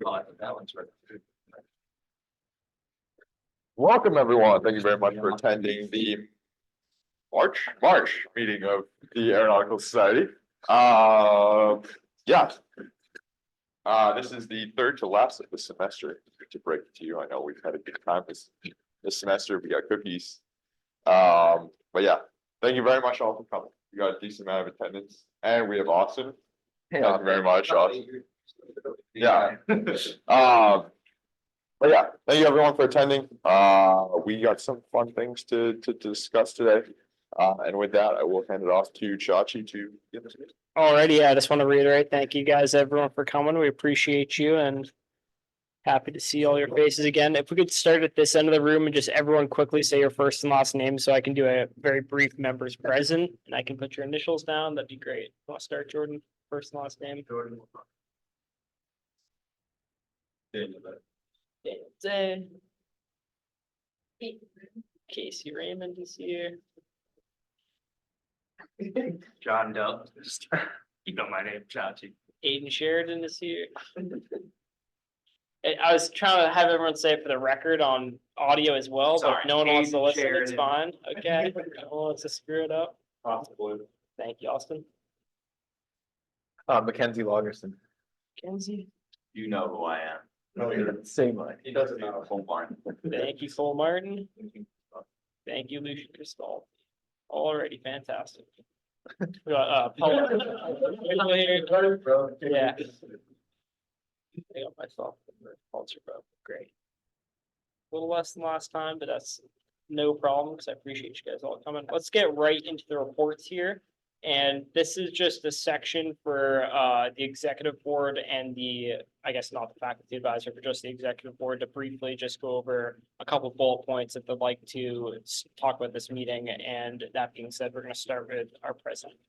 That one's right. Welcome, everyone. Thank you very much for attending the March meeting of the Aeronautical Society. Yeah. This is the third to last of the semester. To break it to you, I know we've had a good time this semester. We got cookies. But yeah, thank you very much all for coming. We got a decent amount of attendance, and we have Austin. Thank you very much, Austin. Yeah. But yeah, thank you everyone for attending. We got some fun things to discuss today. And with that, I will hand it off to Chachi to give us. Alrighty, yeah, I just want to reiterate, thank you guys, everyone, for coming. We appreciate you and happy to see all your faces again. If we could start at this end of the room and just everyone quickly say your first and last name so I can do a very brief members present and I can put your initials down, that'd be great. Want to start, Jordan? First and last name? Jordan. Zane. Casey Raymond is here. John Dell. You know my name, Chachi. Aiden Sheridan is here. I was trying to have everyone say it for the record on audio as well, but Sorry, if no one wants to Aiden listen, it's Sheridan. fine. Okay, no one wants to screw it up. Possibly. Thank you, Austin. Mackenzie Lagerson. Kenzie, You know who I am. Oh, you're the same line. He doesn't know a full barn. thank you, Cole Martin. Thank you, Lucian Cristal. Already fantastic. We got, Paul. Yeah. I got myself Pulitzer Bowl. Great. A little less than last time, but that's no problem because I appreciate you guys all coming. Let's get right into the reports here. And this is just a section for the executive board and I guess not the faculty advisor, but just the executive board to briefly just go over a couple of bullet points that they'd like to talk about this meeting. And that being said, we're going to start with our president.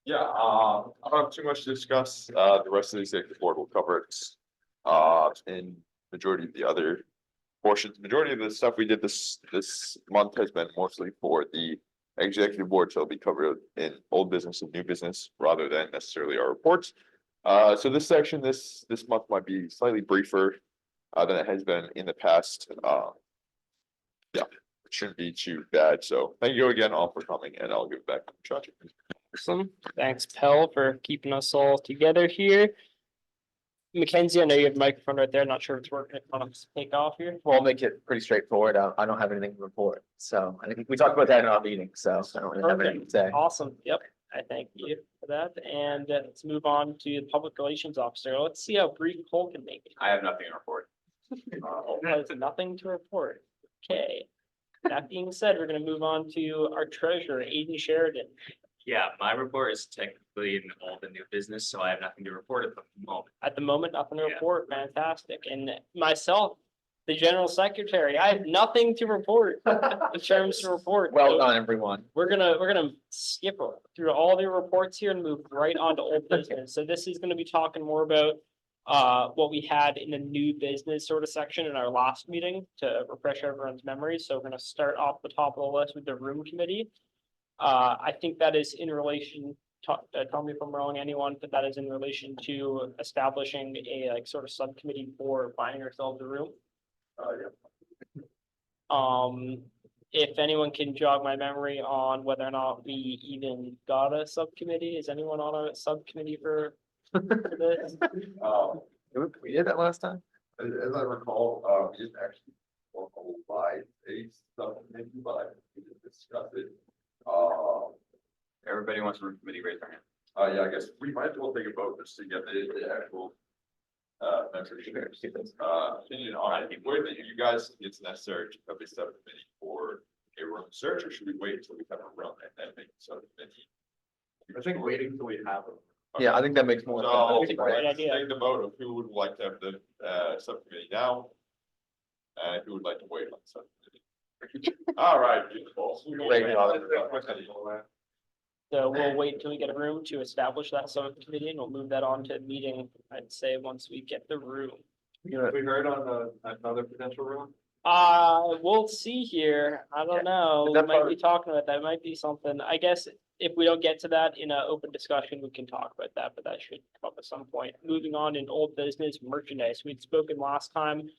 Yeah, I don't have too much to discuss. The rest of the executive board will cover it in majority of the other portions. Majority of the stuff we did this month has been mostly for the executive board, so it'll be covered in old business and new business rather than necessarily our reports. So this section this month might be slightly briefer than it has been in the past. Yeah, it shouldn't be too bad. So thank you again all for coming, and I'll give it back to Chachi. Awesome. Thanks, Pell, for keeping us all together here. Mackenzie, I know you have a microphone right there. Not sure if it's working. If you want to take off here. Well, I'll make it pretty straightforward. I don't have anything to report. So I think we talked about that in our meeting, so I don't really have anything to say. Awesome. Yep. I thank you for that. And let's move on to the public relations officer. Let's see how brief Cole can make it. I have nothing to report. Cole has nothing to report. Okay. That being said, we're going to move on to our treasurer, Aiden Sheridan. Yeah, my report is technically in all the new business, so I have nothing to report at the moment. At the moment, nothing to Yeah. report. Fantastic. And myself, the general secretary, I have nothing to report in terms of report. Well So done, everyone. we're gonna skip through all the reports here and move right on to old business. So this is gonna be talking more about what we had in the new business sort of section in our last meeting to refresh everyone's memories. So we're gonna start off the top of the list with the room committee. I think that is in relation, tell me if I'm wrong, anyone, but that is in relation to establishing a like sort of subcommittee for finding ourselves a room. If anyone can jog my memory on whether or not we even got a subcommittee, is anyone on a subcommittee for this? We did that last time? As I recall, we didn't actually buy a supplement, but we did discuss it. Everybody wants a room committee, raise their hand. Yeah, I guess we might as well take a vote just to get the actual membership. Opinion on it. Where you guys think it's necessary to have a subcommittee for a room search, or should we wait until we have a room and then make a subcommittee? I think waiting until we have them. Yeah, I think that makes more So That's a great let's idea. take the vote of who would like to have the subcommittee now. And who would like to wait on the subcommittee. All right, beautiful. So we'll wait until we get a room to establish that subcommittee and we'll move that on to meeting, I'd say, once we get the room. We heard on another potential room. We'll see here. I don't know. Is We that might part- be talking about that. Might be something. I guess if we don't get to that in an open discussion, we can talk about that, but that should come up at some point. Moving on in old business merchandise, we'd spoken last time.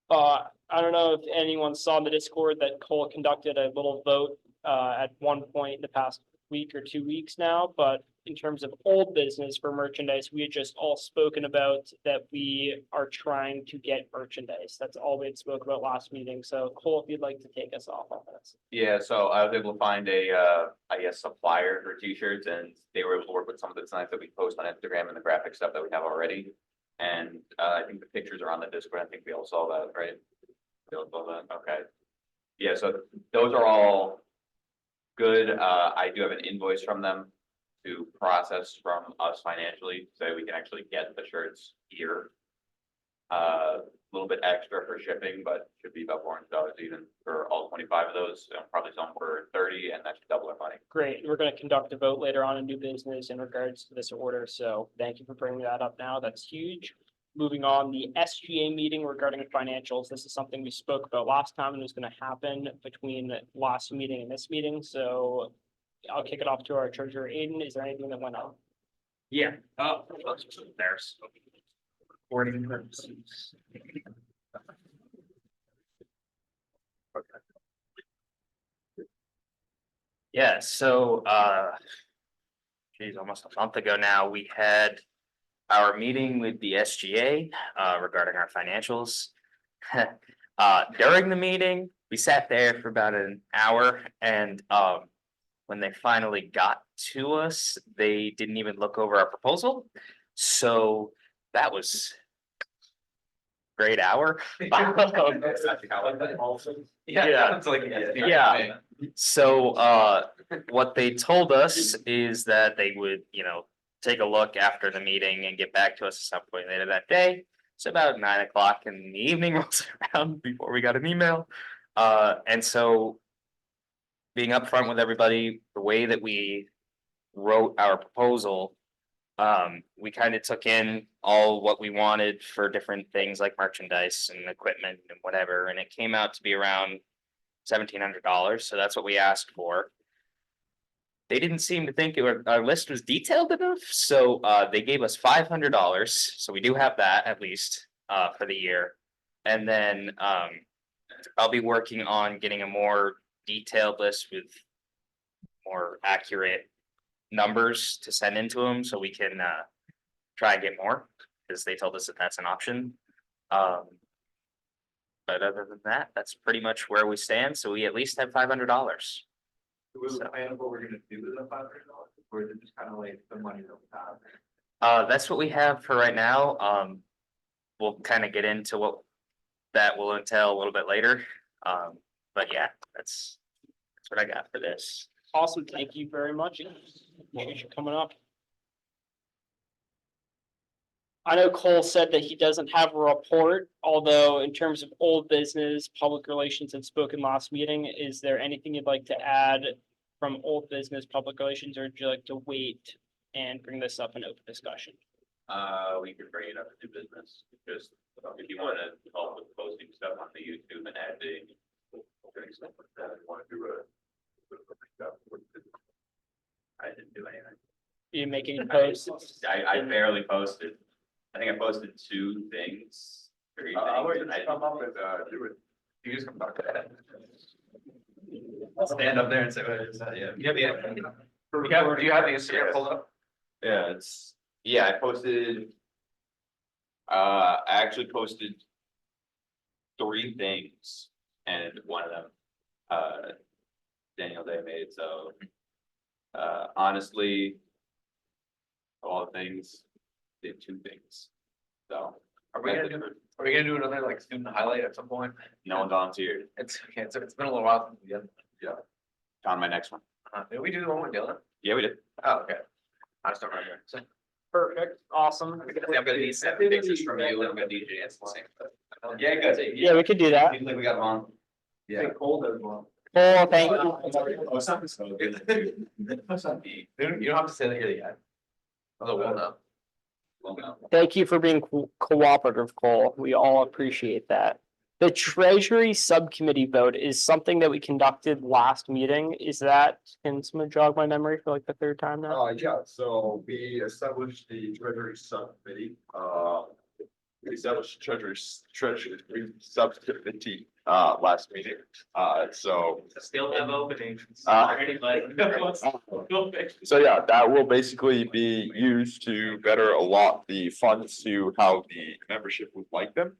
I don't know if anyone saw in the Discord that Cole conducted a little vote, at one point in the past week or 2 weeks now, but in terms of old business for merchandise, we had just all spoken about that we are trying to get merchandise. That's all we had spoke about last meeting. So Cole, if you'd like to take us off on this. Yeah, so I was able to find I guess, supplier for t-shirts, and they were able to work with some of the designs that we post on Instagram and the graphic stuff that we have already. And I think the pictures are on the Discord. I think we all saw that, right? We all saw that, okay. Yeah, so those are all good. I do have an invoice from them to process from us financially, so we can actually get the shirts here. A little bit extra for shipping, but should be about $400 even for all 25 of those, probably some for 30, and that should double our money. Great. We're going to conduct a vote later on in new business in regards to this order. So thank you for bringing that up now. That's huge. Moving on, the SGA meeting regarding financials. This is something we spoke about last time and was going to happen between the last meeting and this meeting. So I'll kick it off to our treasurer, Aiden. Is there anything that went on? Yeah, there's. Recording purposes. Yeah, so, geez, almost a month ago now, we had our meeting with the SGA, regarding our financials. During the meeting, we sat there for about an hour and, when they finally got to us, they didn't even look over our proposal. So that was a great hour. Yeah. So what they told us is that they would, take a look after the meeting and get back to us at some point later that day. So about 9 o'clock in the evening rolls around before we got an email. And so being upfront with everybody, the way that we wrote our proposal, we kind of took in all what we wanted for different things like merchandise and equipment and whatever, and it came out to be around $1,700. So that's what we asked for. They didn't seem to think our list was detailed enough, so they gave us $500. So we do have that at least for the year, and then I'll be working on getting a more detailed list with more accurate numbers to send into them, so we can try and get more, because they told us that that's an option. But other than that, that's pretty much where we stand. So we at least have $500. Was the plan of what we're gonna do with the $500, or is it just kind of like the money that we have? That's what we have for right now. We'll kind of get into what that will entail a little bit later. But yeah, that's what I got for this. Awesome. Thank you very much. Appreciate you coming up. I know Cole said that he doesn't have a report, although in terms of old business, public relations had spoken last meeting. Is there anything you'd like to add from old business, public relations, or would you like to wait and bring this up in open discussion? We could bring it up to business, just if you want to help with posting stuff on the YouTube and editing. Stuff like that, I want to do I didn't do anything. You make any posts? I barely posted. I think I posted 2 things, 3 things. And I Come up and do it. You just come back. stand up there and say, what is that? Yeah. Do you have the Instagram pulled up? Yeah, I posted. I actually posted 3 things, and one of them, Daniel Day made, so. Honestly. All the things, did 2 things, so. Are we gonna do another like student highlight at some point? No one volunteered, It's okay, so it's been a little while since we did. on my next one. Did we do the one with Dylan? Yeah, we did. Oh, okay. I just don't remember. So, Perfect. Awesome. I'm gonna need 7 pictures from you and I'm gonna need you to answer the same. Yeah, good. Yeah, we could do that. Seems like we got long. Yeah. Cold as well. Cole, thank you. You don't have to say that you're the guy. Oh, well, no. Well, no. Thank you for being cooperative, Cole. We all appreciate that. The Treasury Subcommittee vote is something that we conducted last meeting. Is that, can someone jog my memory for like the third time now? Yeah, so we established the Treasury Subcommittee, we established Treasury Subcommittee, last meeting, so. Still have openings. Uh, Anybody? So yeah, that will basically be used to better allot the funds to how the membership would like them.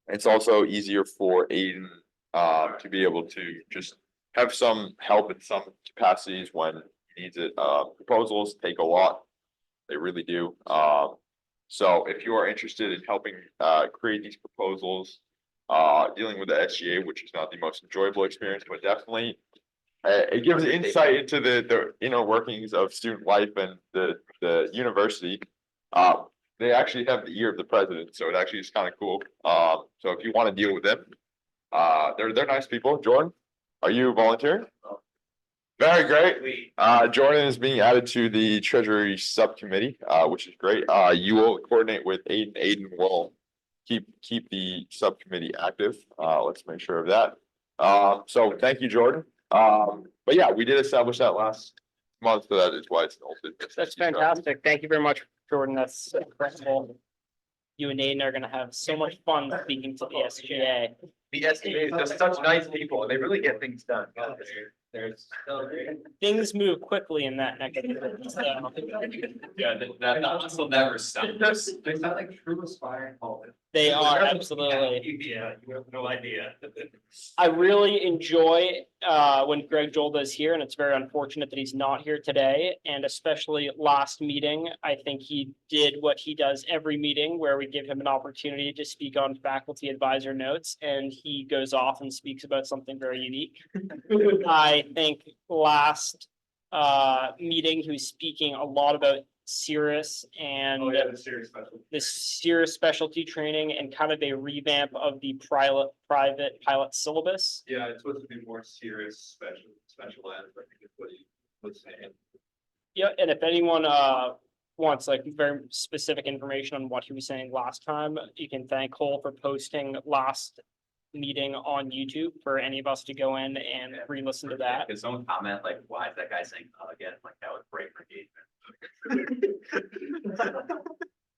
It's also easier for Aiden, to be able to just have some help in some capacities when he needs it. Proposals take a lot. They really do. So if you are interested in helping, create these proposals, dealing with the SGA, which is not the most enjoyable experience, but definitely it gives insight into the inner workings of student life and the university. They actually have the ear of the president, so it actually is kind of cool. So if you want to deal with them, they're nice people. Jordan, are you volunteering? Very great. Jordan is being added to the Treasury Subcommittee, which is great. You will coordinate with Aiden. Aiden will keep the subcommittee active. Let's make sure of that. So thank you, Jordan. But yeah, we did establish that last month, so that is why it's an old business. That's fantastic. Thank you very much, Jordan. That's incredible. You and Aiden are gonna have so much fun speaking to the SGA. The SGA is just such nice people, and they really get things done. There's. Things move quickly in that neck of the woods, so. Yeah, that hustle never stops. They sound like true aspiring politicians. They are, absolutely. Yeah, you have no idea. I really enjoy when Greg Jolda is here, and it's very unfortunate that he's not here today. And especially last meeting, I think he did what he does every meeting, where we give him an opportunity to speak on faculty advisor notes, and he goes off and speaks about something very unique. I think last meeting, he was speaking a lot about Cirrus and The serious special. the Cirrus specialty training and kind of a revamp of the private pilot syllabus. Yeah, it's supposed to be more serious, specialized, I think is what he was saying. Yeah, and if anyone wants like very specific information on what he was saying last time, you can thank Cole for posting last meeting on YouTube for any of us to go in and re-listen to that. Cause someone comment like, why is that guy saying again? Like that was great for engagement.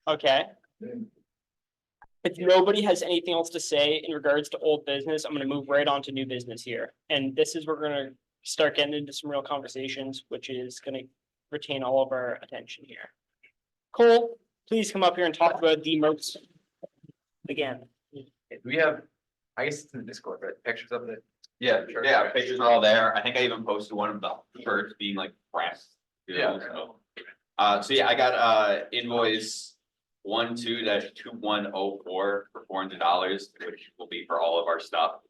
Okay. If nobody has anything else to say in regards to old business, I'm gonna move right on to new business here. And this is, we're gonna start getting into some real conversations, which is gonna retain all of our attention here. Cole, please come up here and talk about the most again. We have, I guess it's in the Discord, right? Pictures of it. Yeah, yeah, pictures are all there. I think I even posted one of the shirts being like pressed. Yeah. So yeah, I got invoice 12-2104 for $400, which will be for all of our stuff.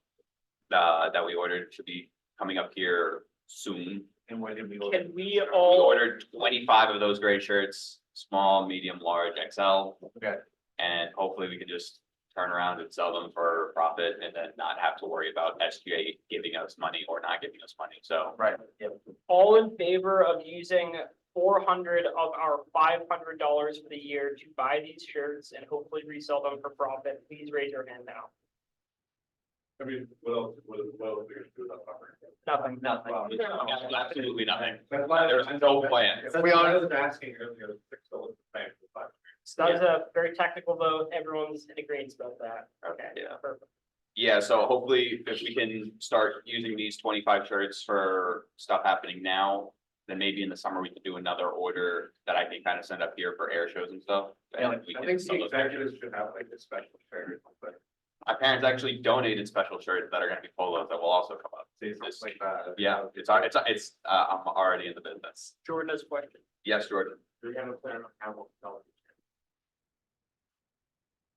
That we ordered should be coming up here soon. And when did we order? Can we We all, ordered 25 of those gray shirts, small, medium, large, XL. Okay. And hopefully we can just turn around and sell them for profit and then not have to worry about SGA giving us money or not giving us money. So. Right. all in favor of using 400 of our $500 for the year to buy these shirts and hopefully resell them for profit, please raise your hand now. I mean, what else are we gonna do about Nothing. Nothing. Absolutely nothing. That's why There's no plan. We are asking earlier to fix all the plan. So that was a very technical vote. Everyone's in agreement about that. Okay. Yeah. Perfect. Yeah, so hopefully if we can start using these 25 shirts for stuff happening now, then maybe in the summer we can do another order that I can kind of send up here for air shows and stuff. Yeah, And we I can think sell the those executives should have like a special shirt, but My parents actually donated special shirts that are gonna be polos that will also come up. say something like that. Yeah, I'm already in the business. Jordan has a question. Yes, Jordan, We have a plan on how we'll sell it.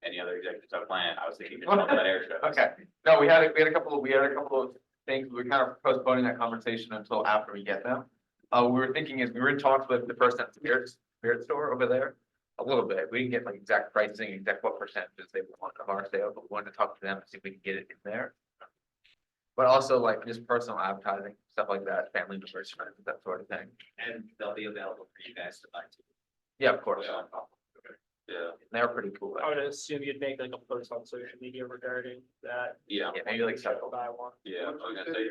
any other executives have a plan? I was thinking just about that air show. Okay, no, we had a couple of things, we were kind of postponing that conversation until after we get them. We were thinking is, we were in talks with the person at Spirit Store over there. A little bit, we didn't get like exact pricing, exact what percentages they want of our sale, but we wanted to talk to them and see if we can get it in there. But also like just personal advertising, stuff like that, family members, friends, that sort of thing. And they'll be available for you guys to buy too. Yeah, of course. Yeah. And They're pretty cool. I would assume you'd make like a post on social media regarding that. Yeah, Yeah, maybe like Check buy one. yeah, I was gonna say,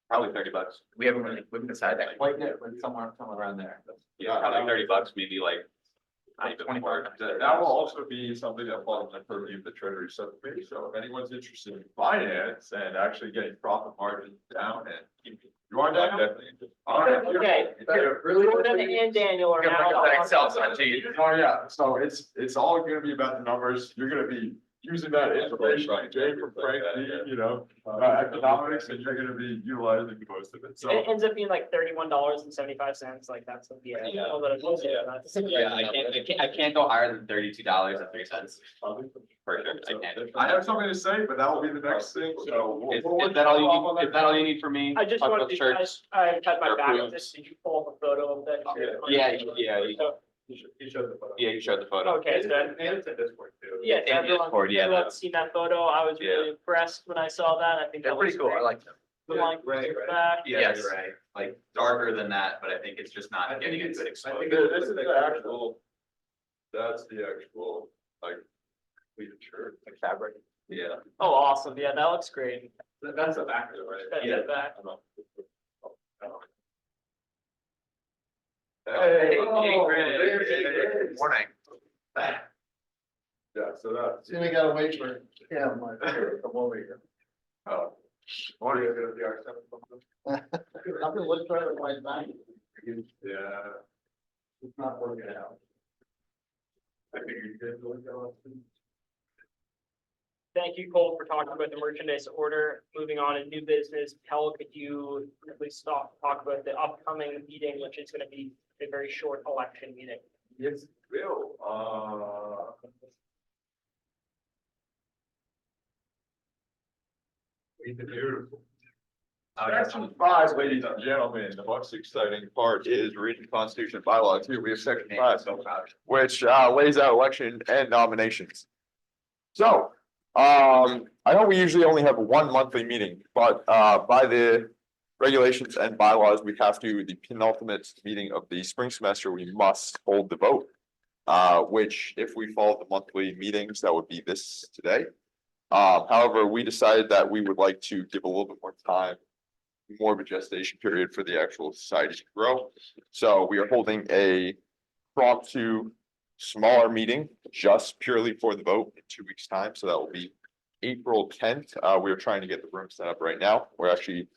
probably $30. We haven't decided that quite yet, but somewhere around there. Yeah, probably $30, maybe like. Like even 20. more. That will also be something that falls in the purview of the Treasury Subcommittee, so if anyone's interested in finance and actually getting profit margins down and keeping. You are down, definitely. Okay. Jordan and Daniel are now. That Excel spreadsheet. Oh, yeah, so it's all gonna be about the numbers, you're gonna be using that information, Jay from Frank, you know, economics, and you're gonna be utilizing most of it, so. It ends up being like $31.75, like that's the. Yeah, I can't go higher than $32.03. For sure, I can't. I have something to say, but that will be the next thing, so. Is that all you need, is that all you need from me? I just Talk wanted about to, church? I had my Or back on approved. this, did you pull up a photo of that? Yeah, You showed the photo. yeah, you showed the photo. Okay, so And it's a Discord too. yeah, And Discord, yeah, everyone's that's- seen that photo, I was Yeah. really impressed when I saw that, I think They're that pretty was cool. I great. like them. The line Right, goes right. back. Yes, Right. like darker than that, but I think it's just not getting a good exposure. This is the actual, that's the actual, like, pleated shirt. Like fabric. Yeah. Oh, awesome, yeah, that looks great. That's a factor, right? That's Yeah. the back. Hey, Morning. Yeah, so that's. See, we gotta wait for him, like, come over here. Oh. Morning. I've been looking for it right back. Yeah. It's not working out. I figured you did look out. Thank you, Cole, for talking about the merchandise order. Moving on to new business, Kel, could you please talk about the upcoming meeting, which is gonna be a very short election meeting? Yes, Bill, beautiful. Section 5, ladies and gentlemen, the most exciting part is reading the Constitution and bylaws. Here we have section 5, which lays out election and nominations. So, I know we usually only have one monthly meeting, but by the regulations and bylaws, we have to, the penultimate meeting of the spring semester, we must hold the vote. Which if we follow the monthly meetings, that would be this today. However, we decided that we would like to give a little bit more time, more of a gestation period for the actual society to grow. So we are holding a impromptu smaller meeting just purely for the vote in 2 weeks' time. So that will be April 10th. We are trying to get the room set up right now. We're actually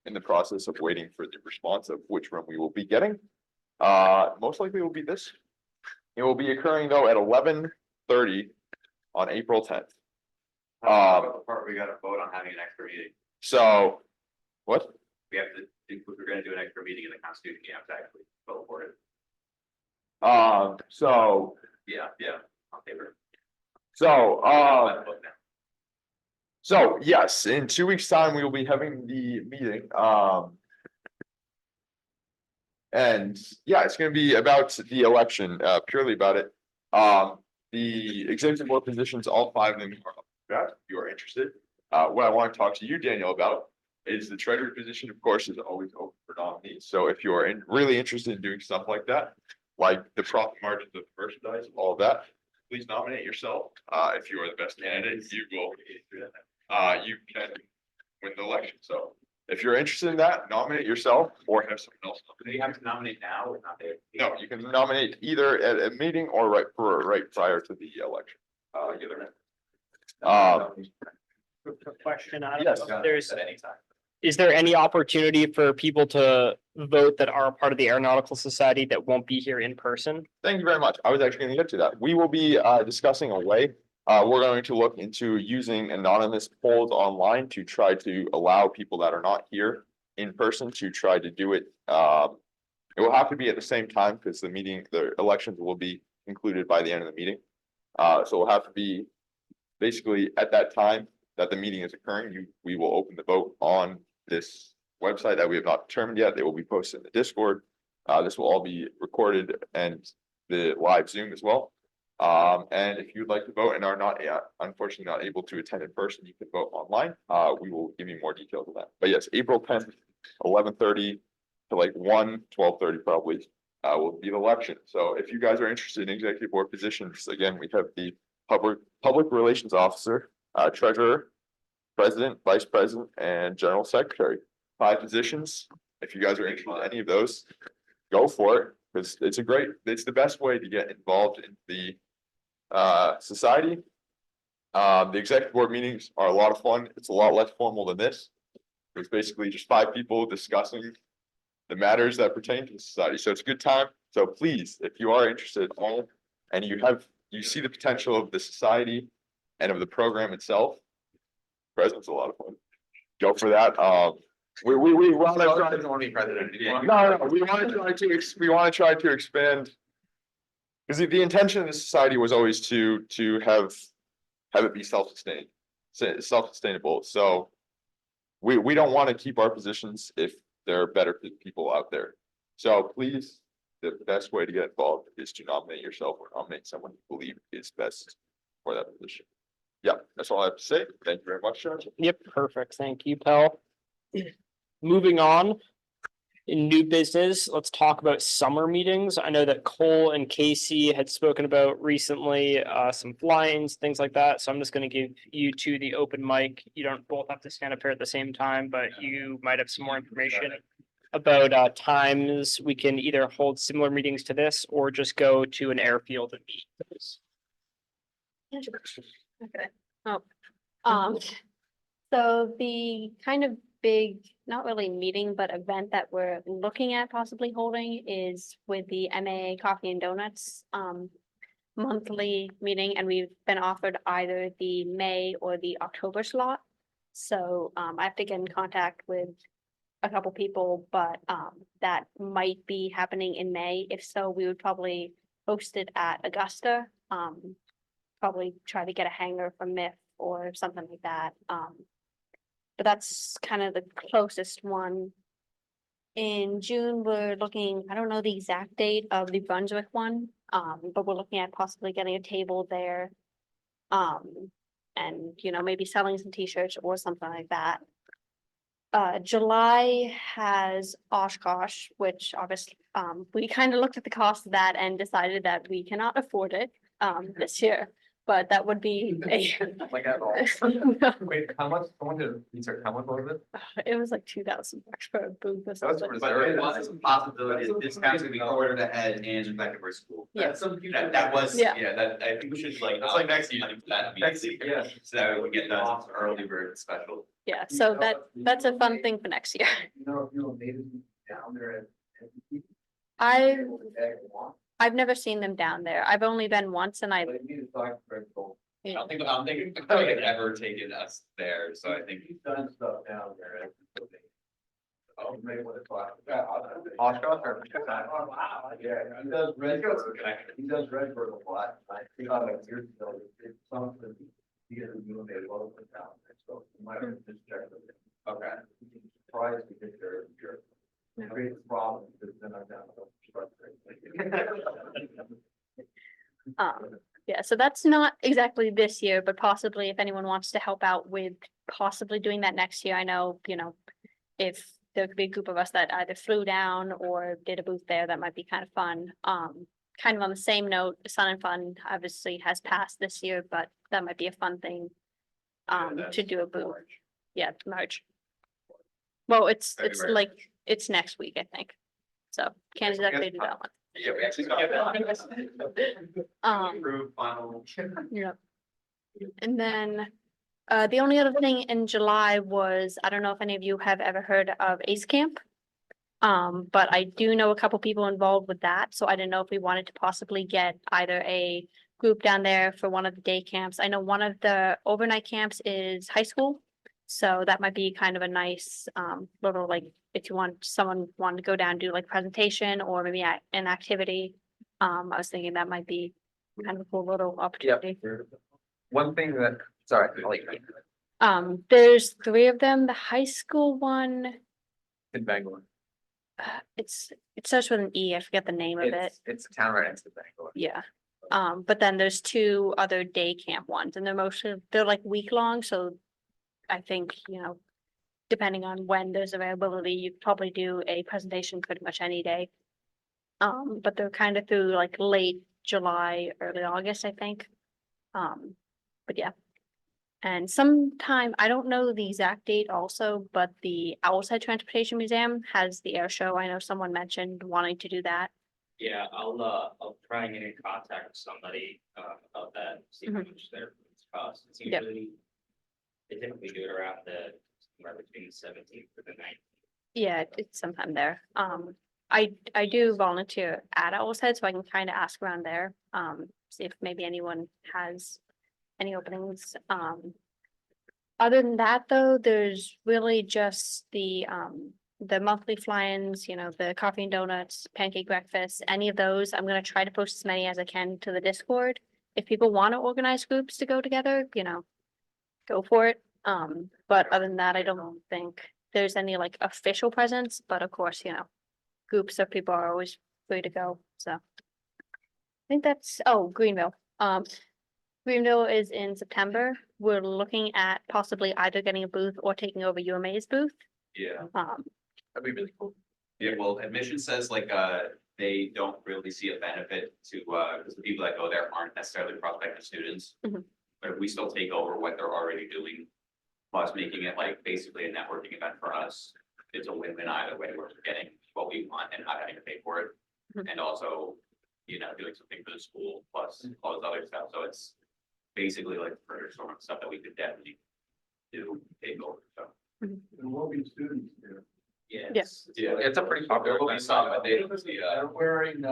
in the process of waiting for the response of which room we will be getting. Most likely it will be this. It will be occurring though at 11:30 on April 10th. Part we gotta vote on having an extra meeting. So, what? We have to, if we're gonna do an extra meeting in the Constitution, you have to actually vote for it. So, Yeah, on paper. so, By the book now. so yes, in 2 weeks' time, we will be having the meeting, and yeah, it's gonna be about the election, purely about it. The executive board positions, all 5 of them are up for grabs, if you are interested. What I want to talk to you, Daniel, about is the treasurer position, of course, is always open for nominees. So if you are really interested in doing stuff like that, like the profit margins of merchandise, all of that, please nominate yourself. If you are the best candidate, you will, you can win the election. So if you're interested in that, nominate yourself or have someone else Do you nominate. have to nominate now or not there? No, you can nominate either at a meeting or right prior to the election. Either. Question, I don't Yes. know if there's, At any time. is there any opportunity for people to vote that are a part of the Aeronautical Society that won't be here in person? Thank you very much. I was actually gonna get to that. We will be discussing a way. We're going to look into using anonymous polls online to try to allow people that are not here in person to try to do it. It will have to be at the same time because the elections will be concluded by the end of the meeting. So it'll have to be basically at that time that the meeting is occurring, we will open the vote on this website that we have not determined yet. They will be posted in the Discord. This will all be recorded and the live Zoom as well. And if you'd like to vote and are not, unfortunately not able to attend in person, you can vote online. We will give you more details on that. But yes, April 10th, 11:30 to like 1, 12:30 probably. will be the election. So if you guys are interested in executive board positions, again, we have the public relations officer, treasurer, president, vice president, and general secretary. 5 positions. If you guys are interested in any of those, go for it, because it's the best way to get involved in the society. The executive board meetings are a lot of fun. It's a lot less formal than this. It's basically just 5 people discussing the matters that pertain to the society. So it's a good time. So please, if you are interested at all, and you see the potential of the society and of the program itself, president's a lot of fun. Go for that. We want to try. Doesn't want to be president anymore. No, we want to try to expand. Because the intention of the society was always to have it be self-sustainable. So we don't want to keep our positions if there are better people out there. So please, the best way to get involved is to nominate yourself or nominate someone you believe is best for that position. Yeah, that's all I have to say. Thank you very much, Judge. Yep, perfect. Thank you, Pell. Moving on. In new business, let's talk about summer meetings. I know that Cole and Casey had spoken about recently, some fly-ins, things like that. So I'm just gonna give you two the open mic. You don't both have to stand up here at the same time, but you might have some more information about times we can either hold similar meetings to this or just go to an airfield and meet. Okay, so the kind of big, not really meeting, but event that we're looking at possibly holding is with the MAA Coffee and Donuts monthly meeting, and we've been offered either the May or the October slot. So I have to get in contact with a couple people, but that might be happening in May. If so, we would probably host it at Augusta. Probably try to get a hanger from MIF or something like that. But that's kind of the closest one. In June, we're looking, I don't know the exact date of the Brunswick one, but we're looking at possibly getting a table there. And maybe selling some t-shirts or something like that. July has Oshkosh, which obviously, we kind of looked at the cost of that and decided that we cannot afford it, this year. But that would be Like at all. Wait, how much was it? it was like $2,000 for a booth or That's something. for But there was a possibility that discounts could be ordered ahead and effective for school. Yeah. That was, Yeah. yeah, that, I think we should like. It's like next money for that Next immediately, year, so that we get the early bird special. Yeah, so that's a fun thing for next year. Down there I've never seen them down there. I've only been once and I don't think they've ever taken us there, so I think. He's done stuff down there. Oh, maybe what it's like. Oshkosh or? Oh, wow, yeah, he does Redbird, he does Redbird a lot, I think years ago, it's something. He doesn't do a local down there, so you might have to just check with him. Okay. Surprised to get there, you're. Creates problems, because then I'm down. Yeah, so that's not exactly this year, but possibly if anyone wants to help out with possibly doing that next year, I know, if there could be a group of us that either flew down or did a booth there, that might be kind of fun. Kind of on the same note, Sun and Fun obviously has passed this year, but that might be a fun thing to do a booth. Yeah, March. Well, it's February. like, it's next week, I think. So can't exactly do that one. Yeah, we actually. Approved final. Yeah. And then, the only other thing in July was, I don't know if any of you have ever heard of Ace Camp. But I do know a couple people involved with that, so I didn't know if we wanted to possibly get either a group down there for one of the day camps. I know one of the overnight camps is high school. So that might be kind of a nice, little, like, if you want, someone wanted to go down and do like presentation or maybe an activity. I was thinking that might be kind of a cool little opportunity. One thing that, sorry, I'll let you. There's 3 of them. The high school one, In Bangor. it starts with an E. I forget the name of it. It's a town right next to Bangor. Yeah. But then there's 2 other day camp ones and they're like week long. So I think, depending on when there's availability, you probably do a presentation pretty much any day. But they're kind of through like late July, early August, I think. But yeah. And sometime, I don't know the exact date also, but the Owl's Head Transportation Museum has the air show. I know someone mentioned wanting to do that. Yeah, I'll try and get in contact with somebody, about that, see how Mhm. much their cost. It's Yep. usually, they typically do it around somewhere between the 17th to the 19th. Yeah, it's sometime there. I do volunteer at Owl's Head, so I can kind of ask around there, see if maybe anyone has any openings. Other than that, though, there's really just the monthly fly-ins, you know, the coffee and donuts, pancake breakfast, any of those. I'm gonna try to post as many as I can to the Discord. If people want to organize groups to go together, you know, go for it. But other than that, I don't think there's any like official presence, but of course, you know, groups of people are always free to go, so. I think that's, oh, Greenville. Greenville is in September. We're looking at possibly either getting a booth or taking over UMA's booth. Yeah. That'd be really cool. Yeah, well, admission says like, they don't really see a benefit to, because the people that go there aren't necessarily prospective students. Mhm. But if we still take over what they're already doing, plus making it like basically a networking event for us, it's a win-win either way, we're getting what we want and not having to pay for it. Mhm. And also, you know, doing something for the school plus all this other stuff, so it's basically like further sort of stuff that we could definitely do, take over, so. There will be students there. Yes. Yeah, It's a pretty popular. There will be some, but they, They're wearing,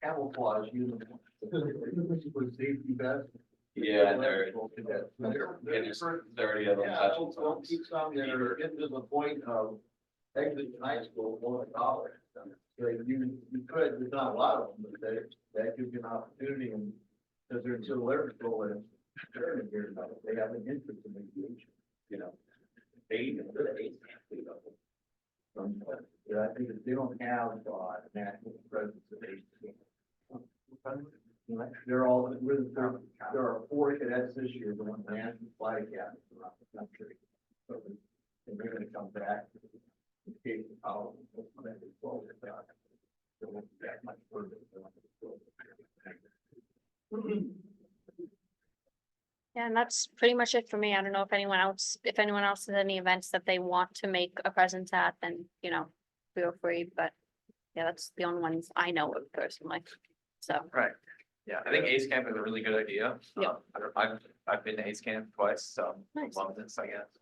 camouflage uniforms. With safety vests. yeah, and they're, There's 30 of them. Yeah, don't keep some that are getting to the point of exiting high school, going to college. So you could, there's not a lot of them, but that gives you an opportunity and because they're still there, and they're here, they have an interest in aviation, you know. They, yeah, I think if they don't have, national presence of aviation. They're all, there are 4 cadets this year, the one man flight academies around the country. So, and they're gonna come back. In case the college, when they close it down. They won't be that much further. Yeah, and that's pretty much it for me. I don't know if anyone else has any events that they want to make a presence at, then, you know, feel free, but yeah, that's the only ones I know of personally, so. Right. Yeah, I think Ace Camp is a really good idea. Yep. I've been to Ace Camp twice, so Nice. love this, I guess.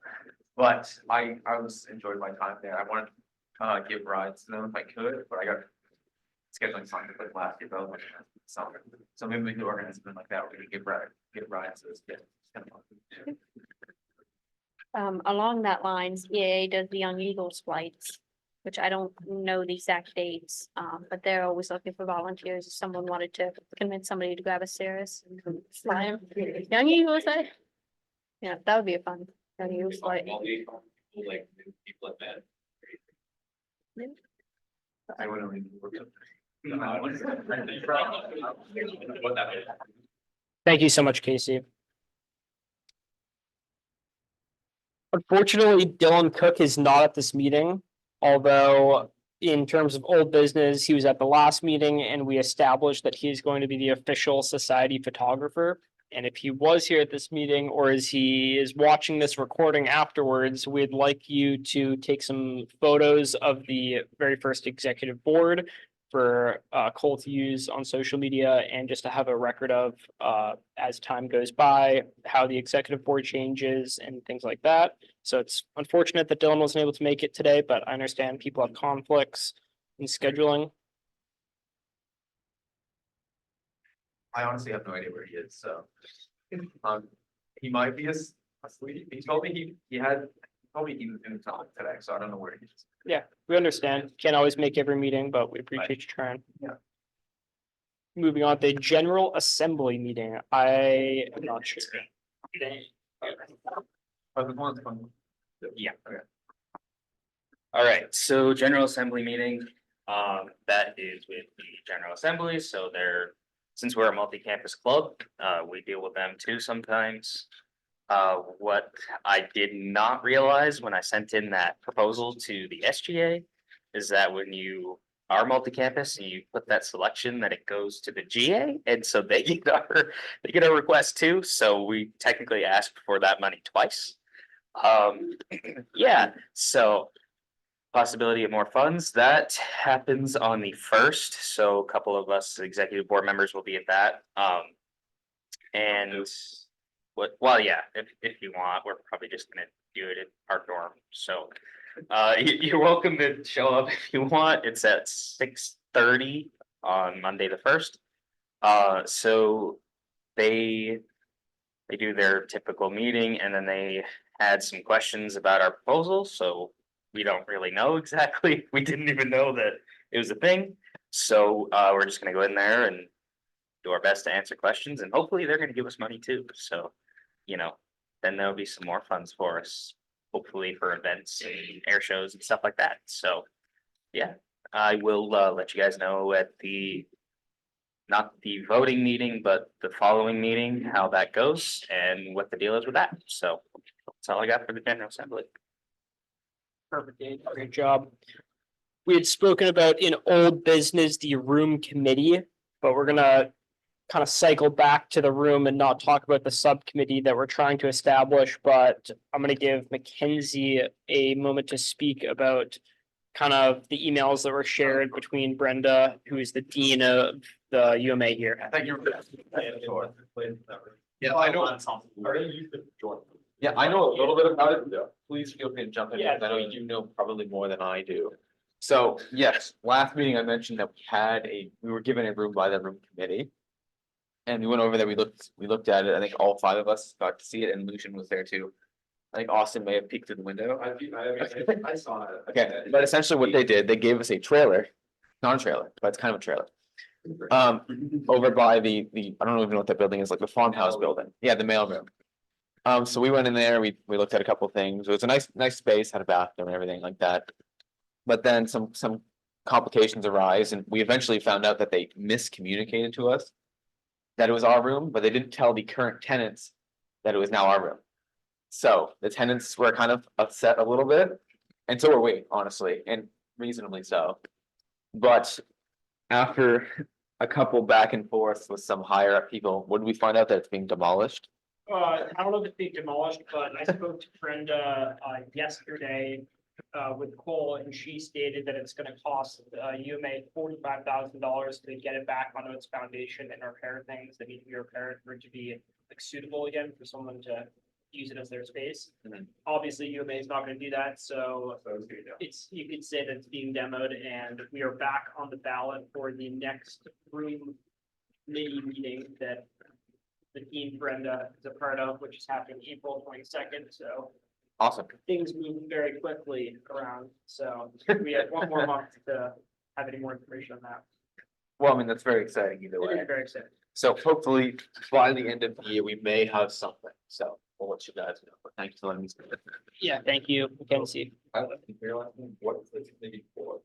But I was enjoyed my time there. I wanted to give rides to them if I could, but I got scheduling something like last year, but I was like, summer. So maybe we could organize something like that. We could give rides to this kid. Along that lines, EAA does the Young Eagles flights, which I don't know the exact dates, but they're always looking for volunteers. If someone wanted to convince somebody to grab a Cirrus and fly 'em. Young Eagles, yeah, that would be a fun Young Eagles flight. All the, like, new people at that. I would only work up. What that is. Thank you so much, Casey. Unfortunately, Dylan Cook is not at this meeting, although in terms of old business, he was at the last meeting and we established that he is going to be the official society photographer. And if he was here at this meeting, or as he is watching this recording afterwards, we'd like you to take some photos of the very first executive board for Cole to use on social media and just to have a record of as time goes by, how the executive board changes and things like that. So it's unfortunate that Dylan wasn't able to make it today, but I understand people have conflicts in scheduling. I honestly have no idea where he is, so. He might be asleep. He told me he told me he was in town today, so I don't know where he is. Yeah, we understand. Can't always make every meeting, but we appreciate you trying. Yeah. Moving on to the General Assembly meeting. I am not sure. Oh, the one's fun. Yeah. Okay. All right, so General Assembly meeting, that is with the General Assembly, so since we're a multi-campus club, we deal with them too sometimes. What I did not realize when I sent in that proposal to the SGA is that when you our multi-campus and you put that selection, that it goes to the GA, and so they get our request too, so we technically asked for that money twice. Yeah, so possibility of more funds, that happens on the first, so a couple of us executive board members will be at that. And well, yeah, if you want, we're probably just gonna do it at our dorm, so. You're welcome to show up if you want. It's at 6:30 on Monday the 1st. So they do their typical meeting and then they had some questions about our proposal, so we don't really know exactly. We didn't even know that it was a thing. So we're just gonna go in there and do our best to answer questions, and hopefully they're gonna give us money too. So, then there'll be some more funds for us, hopefully for events and air shows and stuff like that. So, yeah, I will let you guys know at not the voting meeting, but the following meeting, how that goes and what the deal is with that. So that's all I got for the General Assembly. Perfect, Dave. Great job. We had spoken about in old business, the room committee, but we're gonna kind of cycle back to the room and not talk about the subcommittee that we're trying to establish, but I'm gonna give Mackenzie a moment to speak about kind of the emails that were shared between Brenda, who is the dean of the UMA here. Thank you. Yeah, I know. Yeah, I know a little bit about it. Please feel free to jump in, because I know you know probably more than I do. So, yes, last meeting I mentioned that we were given a room by the room committee. And we went over there, we looked at it. I think all five of us got to see it, and Lucian was there too. I think Austin may have peeked through the window. I saw it. Okay, but essentially what they did, they gave us a trailer, not a trailer, but it's kind of a trailer. Over by the, I don't even know what that building is, like the farmhouse building. Yeah, the mailroom. So we went in there, we looked at a couple of things. It was a nice space, had a bathroom and everything like that. But then some complications arise, and we eventually found out that they miscommunicated to us that it was our room, but they didn't tell the current tenants that it was now our room. So the tenants were kind of upset a little bit, and so were we, honestly, and reasonably so. But after a couple back and forth with some higher up people, what did we find out that it's being demolished? I don't know if it's being demolished, but I spoke to Brenda yesterday with Cole, and she stated that it's gonna cost UMA $45,000 to get it back onto its foundation and repair things that need to be repaired for it to be like suitable again for someone to use it as their space. Mhm. Obviously, UMA is not gonna do that, so you could say that it's being demoed, and we are back on the ballot for the next room committee meeting that the team Brenda is a part of, which is happening April 22nd, so Awesome. things move very quickly around, so we have one more month to have any more information on that. Well, I mean, that's very exciting either way. Very excited. So hopefully by the end of the year, we may have something. So we'll let you guys know. But thanks for letting me speak. Yeah, thank you, Mackenzie. What's this committee for?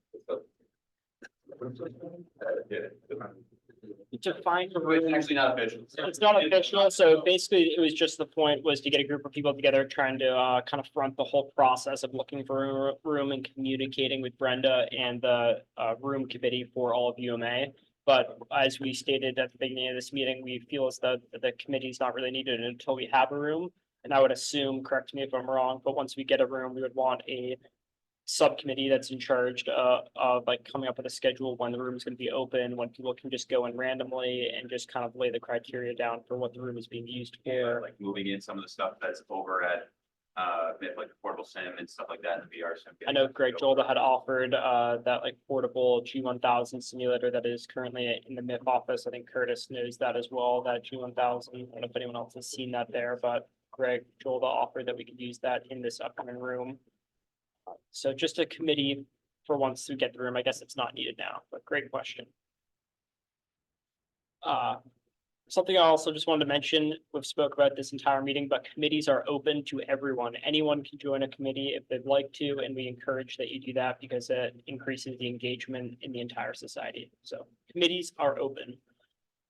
To find a It's room, actually not official. it's not official, so basically it was just the point was to get a group of people together trying to kind of front the whole process of looking for a room and communicating with Brenda and the room committee for all of UMA. But as we stated at the beginning of this meeting, we feel as though the committee is not really needed until we have a room. And I would assume, correct me if I'm wrong, but once we get a room, we would want a subcommittee that's in charge of like coming up with a schedule when the room is going to be open, when people can just go in randomly and just kind of lay the criteria down for what the room is being used for. Like moving in some of the stuff that's over at like the portable sim and stuff like that in the VR sim. I know Greg Jolda had offered that like portable G1000 simulator that is currently in the MIP office. I think Curtis knows that as well, that G1000. I don't know if anyone else has seen that there, but Greg Jolda offered that we could use that in this upcoming room. So just a committee for once we get the room. I guess it's not needed now, but great question. Something I also just wanted to mention, we've spoke about this entire meeting, but committees are open to everyone. Anyone can join a committee if they'd like to, and we encourage that you do that because it increases the engagement in the entire society. So committees are open.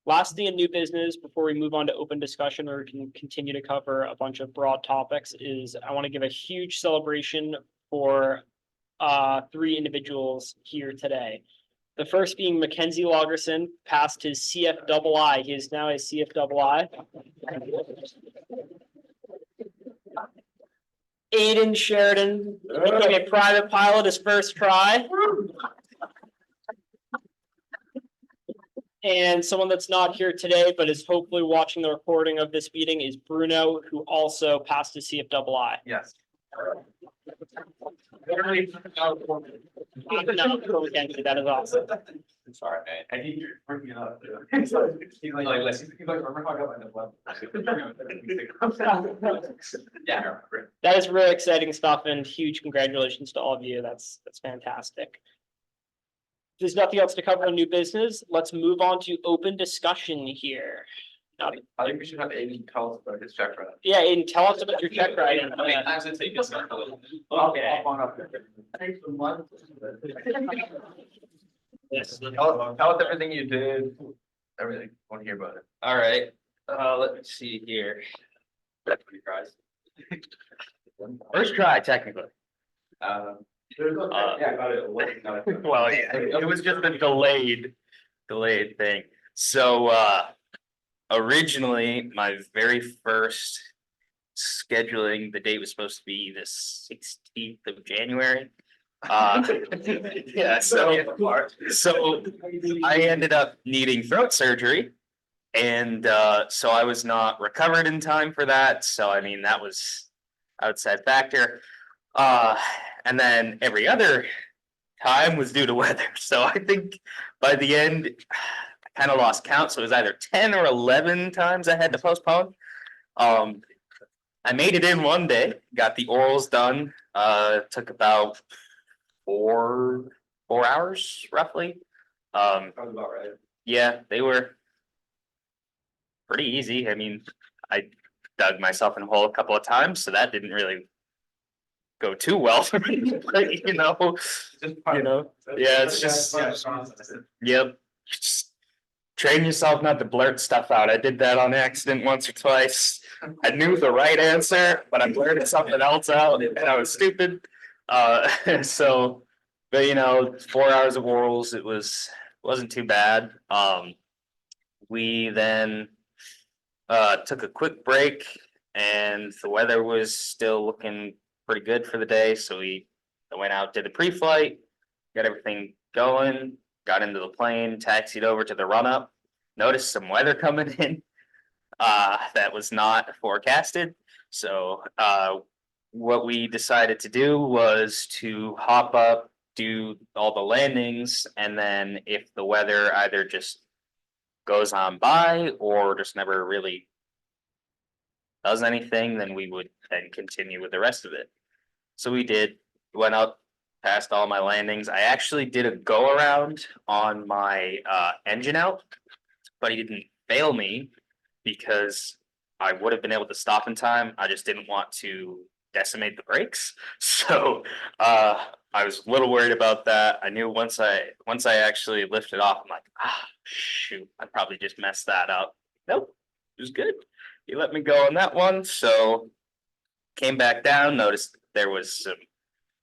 Last thing in new business, before we move on to open discussion, or we can continue to cover a bunch of broad topics, is I want to give a huge celebration for 3 individuals here today. The first being Mackenzie Lagerson passed his CFII. He is now a CFII. Aiden Sheridan became a private pilot his first try. And someone that's not here today, but is hopefully watching the recording of this meeting is Bruno, who also passed his CFII. Yes. That is awesome. I'm sorry, man. I think you're bringing it up. He's like, listen, he's like, remember how I got my nipple? Yeah, I remember. That is really exciting stuff and huge congratulations to all of you. That's fantastic. If there's nothing else to cover on new business, let's move on to open discussion here. I think we should have Aiden tell us about his check ride. Yeah, Aiden, tell us about your check writing. How many times did it take us? Okay. Up on up there. Thanks a month. Yes. Tell us everything you did, everything. Want to hear about it. All right, let me see here. First try, technically. Yeah, I got it. Well, yeah, it was just a delayed thing. So, originally, my very first scheduling, the date was supposed to be the 16th of January. Yeah, so I ended up needing throat surgery. And, so I was not recovered in time for that. So, I mean, that was outside factor. And then every other time was due to weather. So I think by the end, I kind of lost count. So it was either 10 or 11 times I had to postpone. I made it in one day, got the orals done. Took about four hours roughly. Sounds about right. Yeah, they were pretty easy. I mean, I dug myself in a hole a couple of times, so that didn't really go too well for me, but, yeah, it's just, yep. Just train yourself not to blurt stuff out. I did that on accident once or twice. I knew the right answer, but I blurted something else out and I was stupid. So, but 4 hours of orals, wasn't too bad. We then took a quick break and the weather was still looking pretty good for the day. So I went out, did a pre-flight, got everything going, got into the plane, taxied over to the run-up, noticed some weather coming in that was not forecasted. So what we decided to do was to hop up, do all the landings, and then if the weather either just goes on by or just never really does anything, then we would then continue with the rest of it. So we went up, passed all my landings. I actually did a go around on my engine out, but he didn't fail me because I would have been able to stop in time. I just didn't want to decimate the brakes. So I was a little worried about that. I knew once I actually lifted off, I'm like, shoot, I probably just messed that up. Nope, it was good. He let me go on that one. So came back down, noticed there was some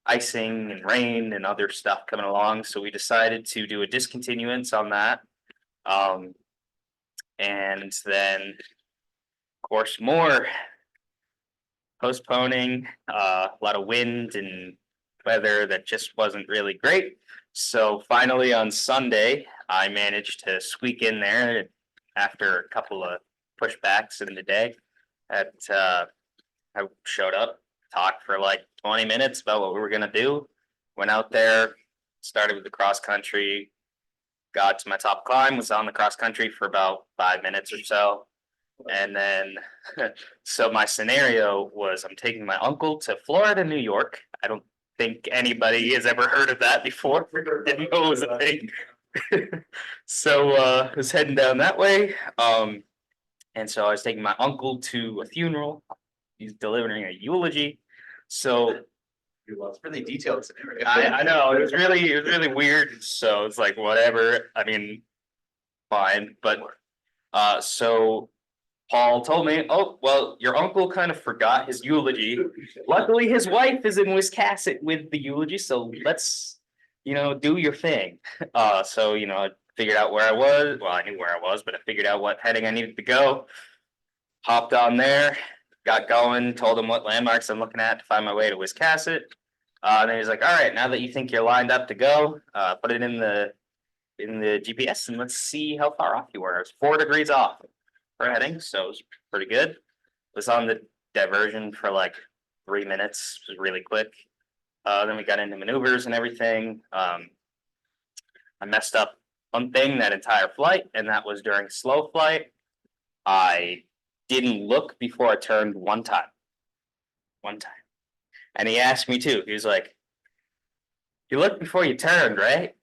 icing and rain and other stuff coming along. So we decided to do a discontinuance on that. And then, of course, more postponing, a lot of wind and weather that just wasn't really great. So finally on Sunday, I managed to squeak in there after a couple of pushbacks in the day. I showed up, talked for like 20 minutes about what we were gonna do. Went out there, started with the cross country, got to my top climb, was on the cross country for about 5 minutes or so. And then, so my scenario was I'm taking my uncle to Florida, New York. I don't think anybody has ever heard of that before. Didn't know it was a thing. So I was heading down that way. And so I was taking my uncle to a funeral. He's delivering a eulogy. So It's really detailed scenario. I know it was really weird. So it's like whatever. I mean, fine. But so Paul told me, oh well, your uncle kind of forgot his eulogy. Luckily, his wife is in Wiscasset with the eulogy, so let's do your thing. So, I figured out where I was, well, I knew where I was, but I figured out what heading I needed to go. Hopped on there, got going, told him what landmarks I'm looking at to find my way to Wiscasset. And then he's like, all right, now that you think you're lined up to go, put it in the GPS and let's see how far off you were. It's 4 degrees off for heading, so it was pretty good. Was on the diversion for like 3 minutes, it was really quick. Then we got into maneuvers and everything. I messed up one thing that entire flight, and that was during slow flight. I didn't look before I turned one time. And he asked me too. He was like, "You looked before you turned, right?"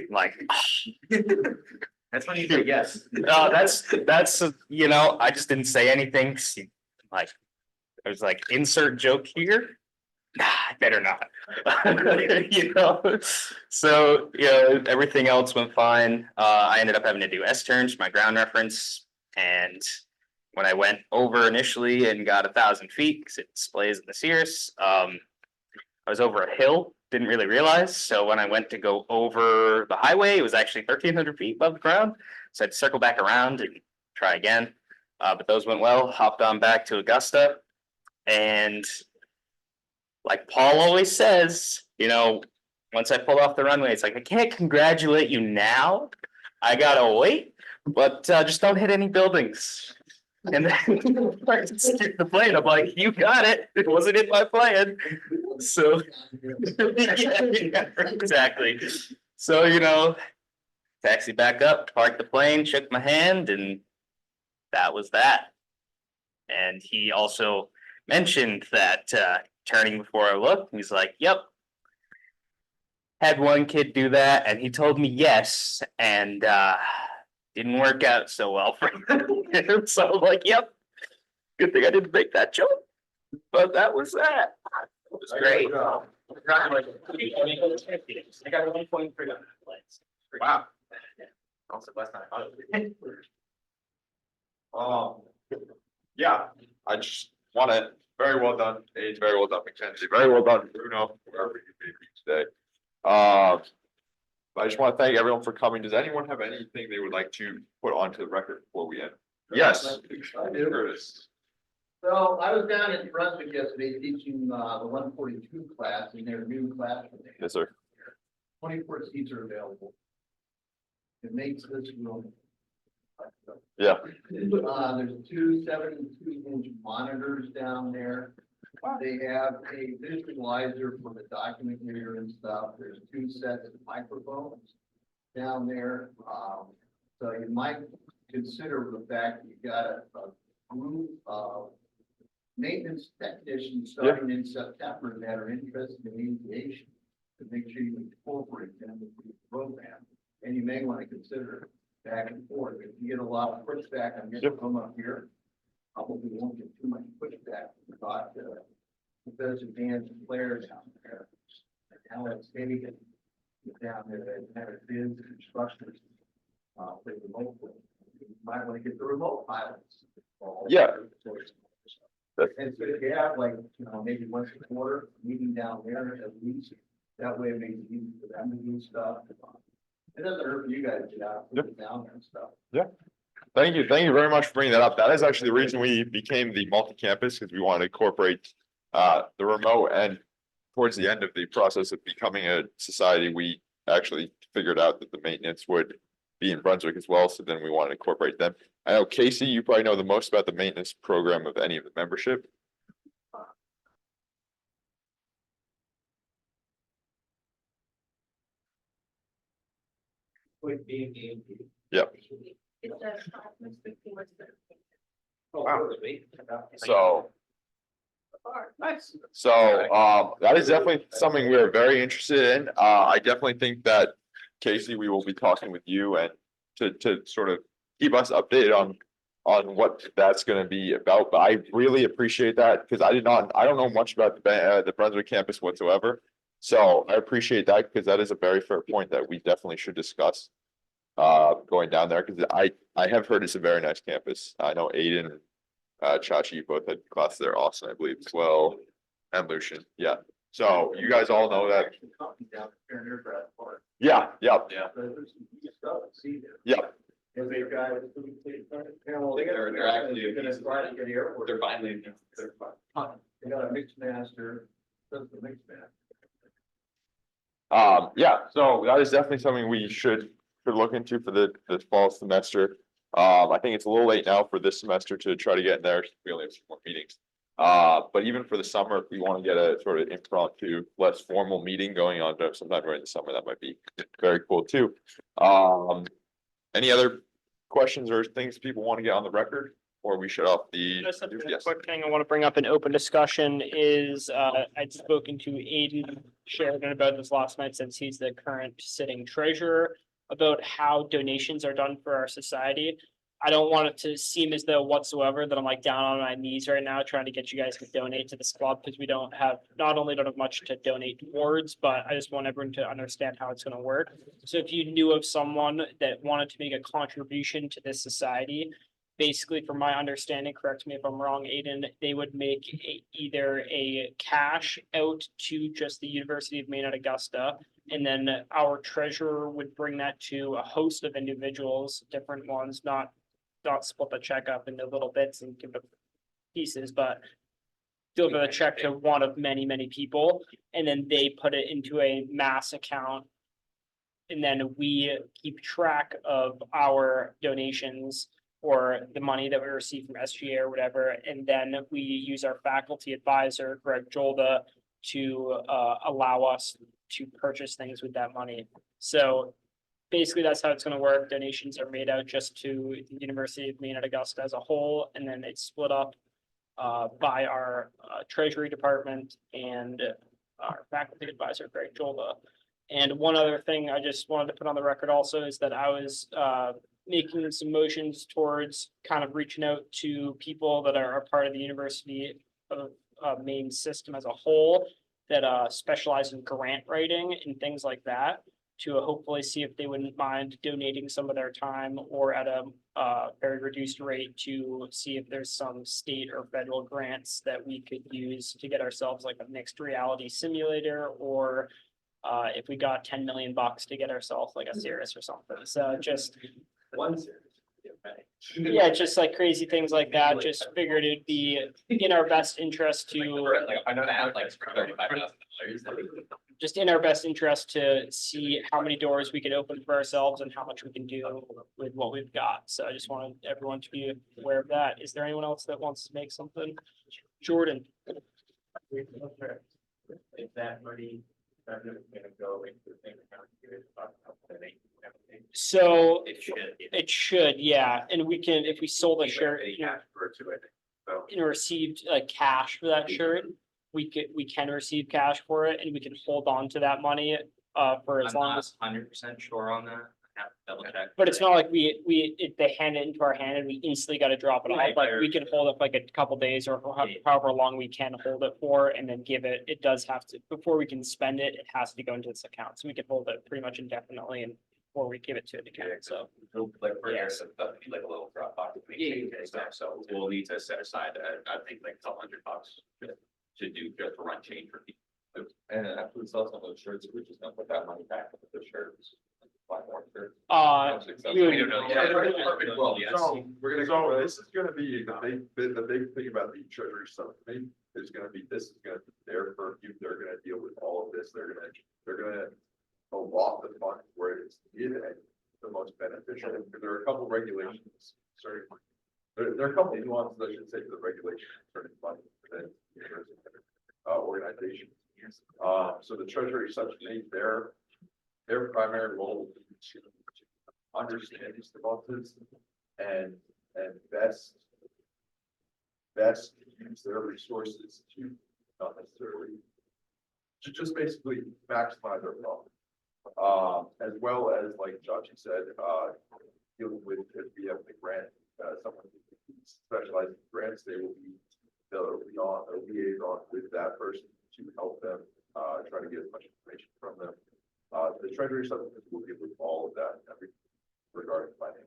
I'm like, That's when you say yes. no, that's I just didn't say anything. Like, I was like, insert joke here. Nah, I better not. So everything else went fine. I ended up having to do S turns for my ground reference, and when I went over initially and got 1,000 feet, because it displays in the Cirrus, I was over a hill. Didn't really realize. So when I went to go over the highway, it was actually 1,300 feet above the ground. So I had to circle back around and try again. But those went well. Hopped on back to Augusta, and like Paul always says, once I pulled off the runway, it's like, I can't congratulate you now. I gotta wait, but just don't hit any buildings. And then the plane, I'm like, you got it. It wasn't in my plan. So yeah, exactly. So, taxi back up, parked the plane, shook my hand, and that was that. And he also mentioned that turning before I looked, he's like, yep. Had one kid do that, and he told me yes, and didn't work out so well for him. So I'm like, yep. Good thing I didn't make that joke. But that was that. It was great. I got 1.3 plates. Wow. Also less than I thought it would be. Yeah, I just want to, very well done, Paige, very well done, Mackenzie, very well done, Bruno, wherever you may be today. I just want to thank everyone for coming. Does anyone have anything they would like to put onto the record before we end? Yes. Curtis. So I was down in Brunswick yesterday teaching the 142 class in their new classroom. Yes, sir. 24 seats are available. It makes this room. Yeah. There's 2 72-inch monitors down there. They have a visualizer for the document reader and stuff. There's 2 sets of microphones down there. So you might consider the fact that you've got a group of maintenance technicians starting in September that are interested in aviation, to make sure you incorporate them into the program. And you may want to consider back and forth. If you get a lot of pushback on getting them up here, probably won't get too much pushback. But Professor Dan's player down there, Alex Hagan down there, that had a biz instructors play remotely. You might want to get the remote pilots involved. Yeah. And so if you have like, maybe once a quarter meeting down there at least, that way it makes it easy for them to do stuff. It doesn't hurt for you guys to get out, put it down there and stuff. Yeah. Thank you very much for bringing that up. That is actually the reason we became the multi-campus, because we want to incorporate the remote. And towards the end of the process of becoming a society, we actually figured out that the maintenance would be in Brunswick as well. So then we want to incorporate them. I know, Casey, you probably know the most about the maintenance program of any of the membership. Yep. Wow. So, Nice. that is definitely something we are very interested in. I definitely think that, Casey, we will be talking with you and to sort of keep us updated on what that's going to be about. But I really appreciate that, because I don't know much about the Brunswick campus whatsoever. So I appreciate that, because that is a very fair point that we definitely should discuss going down there, because I have heard it's a very nice campus. I know Aiden and Chachi both had classes there, Austin, I believe, as well, and Lucian. Yeah. So you guys all know that. Company down there in Aircraft Park. Yeah, yep, Yeah. There's some neat stuff to see there. yep. And they got. They're actually- Gonna try to get the airport. They're finally. They're fine. They got a mixed master, that's the mixed master. Yeah, so that is definitely something we should look into for the fall semester. I think it's a little late now for this semester to try to get in there, we only have some more meetings. But even for the summer, if we want to get a sort of impromptu, less formal meeting going on sometime during the summer, that might be very cool too. Any other questions or things people want to get on the record? Or we shut off the? Just a Yes. quick thing I want to bring up in open discussion is, I'd spoken to Aiden Sheridan about this last night since he's the current sitting treasurer, about how donations are done for our society. I don't want it to seem as though whatsoever that I'm like down on my knees right now trying to get you guys to donate to this club, because we don't have, not only don't have much to donate towards, but I just want everyone to understand how it's gonna work. So if you knew of someone that wanted to make a contribution to this society, basically, from my understanding, correct me if I'm wrong, Aiden, they would make either a cash out to just the University of Maine at Augusta, and then our treasurer would bring that to a host of individuals, different ones, not split the check up into little bits and give it pieces, but deliver the check to one of many, many people, and then they put it into a mass account. And then we keep track of our donations or the money that we receive from SGA or whatever, and then we use our faculty advisor, Greg Jolda, to allow us to purchase things with that money. So basically, that's how it's gonna work. Donations are made out just to the University of Maine at Augusta as a whole, and then it's split up by our Treasury Department and our faculty advisor, Greg Jolda. And one other thing I just wanted to put on the record also is that I was making some motions towards kind of reaching out to people that are a part of the University of Maine system as a whole that specialize in grant writing and things like that, to hopefully see if they wouldn't mind donating some of their time or at a very reduced rate to see if there's some state or federal grants that we could use to get ourselves like a mixed reality simulator, or if we got 10 million bucks to get ourselves like a Cirrus or something. So just One series. yeah, just like crazy things like that. Just figured it'd be in our best interest to, Like, I know that like $35,000. just in our best interest to see how many doors we could open for ourselves and how much we can do with what we've got. So I just wanted everyone to be aware of that. Is there anyone else that wants to make something? Jordan? If that money, that's gonna go into the same account. So It should. it should, yeah. And we can, if we sold a shirt, you know, To it, so. and received cash for that shirt, we can receive cash for it and we can hold on to that money for as long as. 100% sure on that. I have to double check. But it's not like they hand it into our hand and we instantly gotta drop it off. Like we can hold it for like a couple days or however long we can hold it for and then give it. It does have to, before we can spend it, it has to go into this account. So we can hold it pretty much indefinitely and before we give it to an account. So Like for Yeah. years, that'd be like a little drop box. So we'll need to set aside, I think like $100 to do just run change for people. And after we sell some of those shirts, we're just gonna put that money back into the shirts. Buy more shirts. we would- Well, so this is gonna be the big thing about the treasury subcommittee is gonna be, this is gonna be their purview. They're gonna deal with all of this. They're gonna allot the funds where it's needed and the most beneficial. Because there are a couple regulations, sorry. There are a couple nuances, I should say, to the regulations concerning funding for the organization. So the treasury subcommittee, their primary role is to understand these developments and best use their resources to not necessarily to just basically maximize their profit. As well as, like Chachi said, dealing with, if we have the grant, someone who specializes in grants, they'll be on a liaison with that person to help them, try to get as much information from them. The treasury subcommittee will deal with all of that, every regarding financial.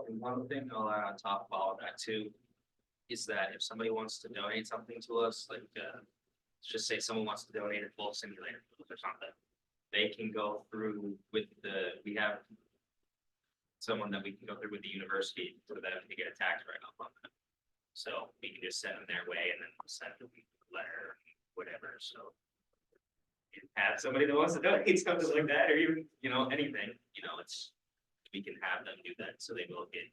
And one thing I'll add on top of all of that too, is that if somebody wants to donate something to us, like, let's just say someone wants to donate a full simulator or something. They can go through with we have someone that we can go through with the university for them to get a tax write-off on them. So we can just send them their way and then send them a letter, whatever, so. You have somebody that wants to donate something like that, or even, anything, we can have them do that, so they will get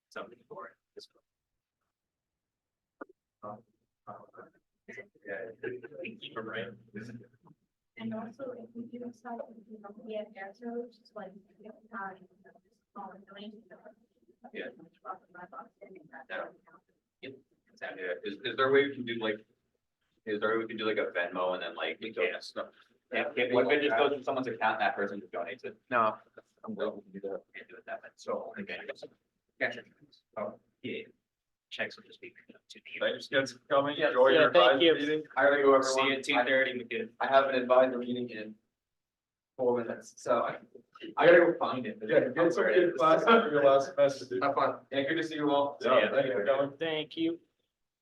something for it. Keep them right. And also, if we do decide, we have air just like, small donations. Yeah. Is there a way we can do like? Is there a way we can do like a Venmo and then like? We can't. What if it just goes to someone's account and that person just donates it? No. I'm willing to do that. Can't do it that way, so, okay. Gotcha. Oh, yeah. Checks will just be. To the Thanks again for coming. Yeah, Enjoy your thank you. advisory meeting. I gotta go, See you everyone. at 2:30, we could. I have an advisor meeting in 4 minutes, so I gotta go find it. Yeah, get some good class after your last semester, dude. Have fun. Yeah, good to see you all. Yeah, thank you for coming. Thank you.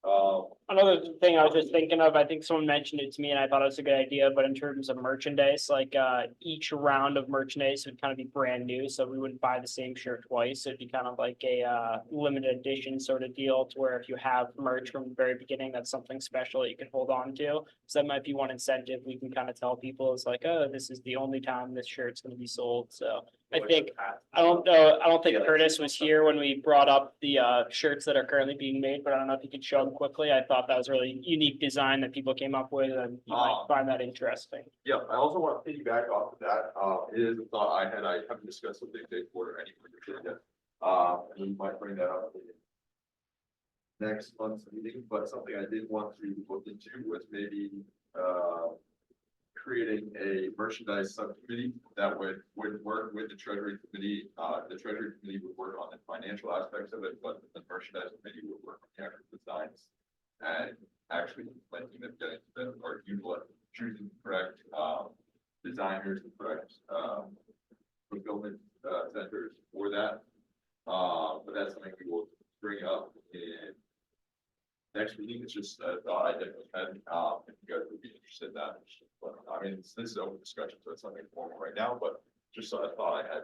Um, Another thing I was just thinking of, I think someone mentioned it to me and I thought it was a good idea, but in terms of merchandise, like each round of merchandise would kind of be brand new, so we wouldn't buy the same shirt twice. It'd be kind of like a limited edition sort of deal to where if you have merch from the very beginning, that's something special that you can hold on to. So that might be one incentive we can kind of tell people is like, oh, this is the only time this shirt's gonna be sold. So I think, I don't think Curtis was here when we brought up the shirts that are currently being made, but I don't know if you could show them quickly. I thought that was a really unique design that people came up with and you might find that interesting. yeah, I also want to piggyback off of that. It is a thought I had. I haven't discussed with the executive board or anyone yet. And we might bring that up in next month's meeting, but something I did want to look into was maybe, creating a merchandise subcommittee that would work with the Treasury Committee. The Treasury Committee would work on the financial aspects of it, but the merchandise committee would work on the actual designs and actually implementing them, getting them, or choosing the correct, designers, the correct, fulfillment, centers for that. But that's something we will bring up in next meeting. It's just a thought I definitely had, if you guys would be interested in that. But, I mean, this is open discussion, so it's nothing formal right now, but just a thought I had.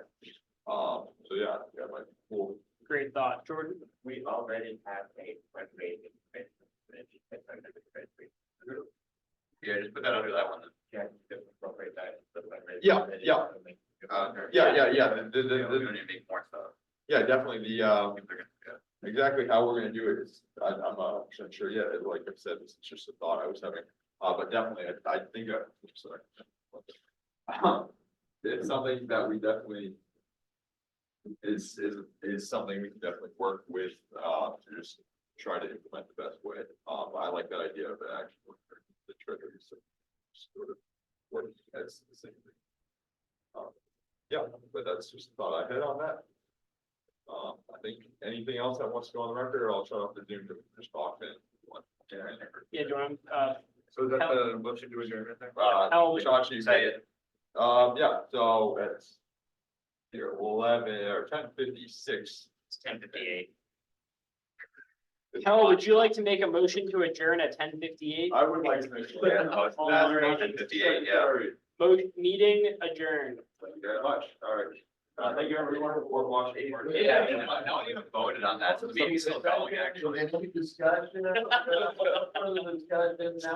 So yeah, my cool. Great thought, Jordan. We already have a fundraising. Yeah, just put that under that one. Yeah, appropriate that. Yeah. Yeah. Yeah. We don't need to make more stuff. Yeah, definitely. Exactly how we're gonna do it is, I'm not sure yet. Like I said, it's just a thought I was having. But definitely, I think, sorry. It's something that we definitely is something we can definitely work with, to just try to implement the best way. I like that idea of actually the treasury, so sort of working as the same thing. Yeah, but that's just a thought I had on that. I think anything else that wants to go on the record, or I'll shut off the Zoom to just talk in. Yeah, do you want, So is that the motion to adjourn right there? Chachi, Say it. yeah, so it's here 11 or 10:56. It's 10:58. Hal, would you like to make a motion to adjourn at 10:58? I would like to make sure. Yeah, no, it's not 10:58, yeah. Meeting adjourned. Thank you very much. All right. Thank you everyone for watching. Yeah, no one even voted on that, so the meeting's still going, actually. Any discussion? Further discussion now?